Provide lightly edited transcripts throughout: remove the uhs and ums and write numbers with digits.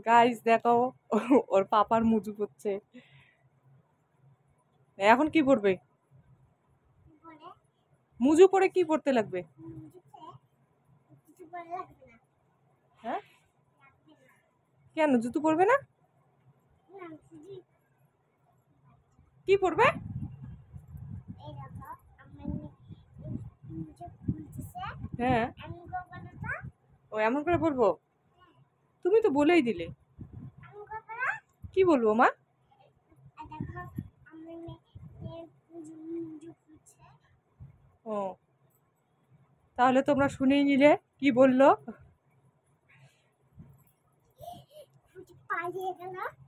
Guys দেখো, ওর পাপার মুজু করছে। এখন কি পড়বে? মুজু পরে কি পড়তে লাগবে? হ্যাঁ, কেন জুতো পরবে না? কি পরবে? হ্যাঁ, ও এমন করে পরবো? তুমি তো বলেই দিলে। কি বলবো মা? ও, তাহলে তোমরা শুনেই নিলে কি বললো।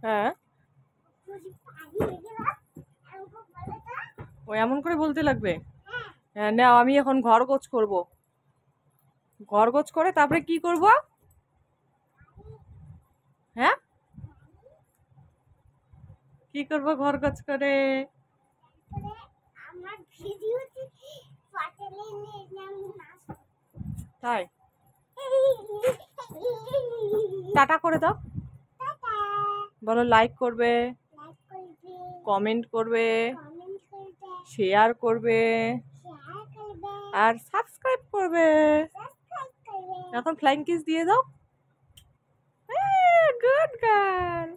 হ্যাঁ, ও এমন করে বলতে লাগবে। হ্যাঁ, নাও আমি এখন ঘর গোছ করব। ঘর গোছ করে তারপরে কি করব? হ্যাঁ, কি করব ঘর গোছ করে? তাই, টাটা করে দাও। বলো লাইক করবে, কমেন্ট করবে, শেয়ার করবে, আর সাবস্ক্রাইব করবে। এখন ফ্লাইং কিস দিয়ে দাও। Good girl.